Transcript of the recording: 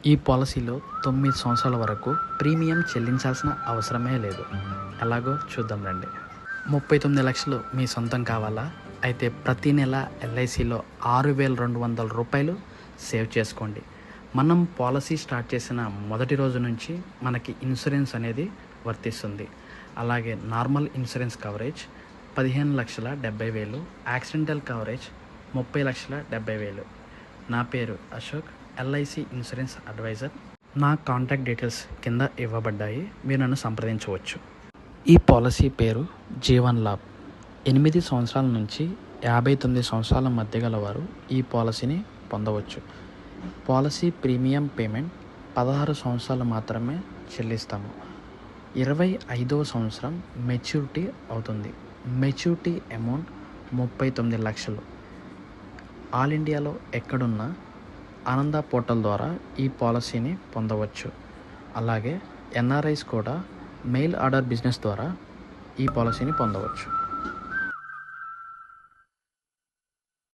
ఈ పాలసీలో 9 సంవత్సరాల వరకు ప్రీమియం చెల్లించాల్సిన అవసరమే లేదు. ఎలాగో చూద్దాం రండి. 39 లక్షలు మీ సొంతం కావాలా? అయితే ప్రతి నెల ఎల్ఐసిలో 6,200 రూపాయలు సేవ్ చేసుకోండి. మనం పాలసీ స్టార్ట్ చేసిన మొదటి రోజు నుంచి మనకి ఇన్సూరెన్స్ అనేది వర్తిస్తుంది. అలాగే normal insurance coverage 15,70,000, accidental coverage 30,70,000. నా పేరు అశోక్, ఎల్ఐసి ఇన్సూరెన్స్ అడ్వైజర్. నా కాంటాక్ట్ డీటెయిల్స్ కింద ఇవ్వబడ్డాయి, మీరు నన్ను సంప్రదించవచ్చు. ఈ పాలసీ పేరు జీవన్ లాభ్. 8 సంవత్సరాల నుంచి 59 సంవత్సరాల మధ్య గల వారు ఈ పాలసీని పొందవచ్చు. పాలసీ ప్రీమియం పేమెంట్ 16 సంవత్సరాలు మాత్రమే చెల్లిస్తాము. 25వ సంవత్సరం మెచ్యూరిటీ అవుతుంది. మెచ్యూరిటీ అమౌంట్ 39 లక్షలు. ఆల్ ఇండియాలో ఎక్కడున్నా ఆనంద పోర్టల్ ద్వారా ఈ పాలసీని పొందవచ్చు. అలాగే ఎన్ఆర్ఐస్ కూడా మెయిల్ ఆర్డర్ బిజినెస్ ద్వారా ఈ పాలసీని పొందవచ్చు.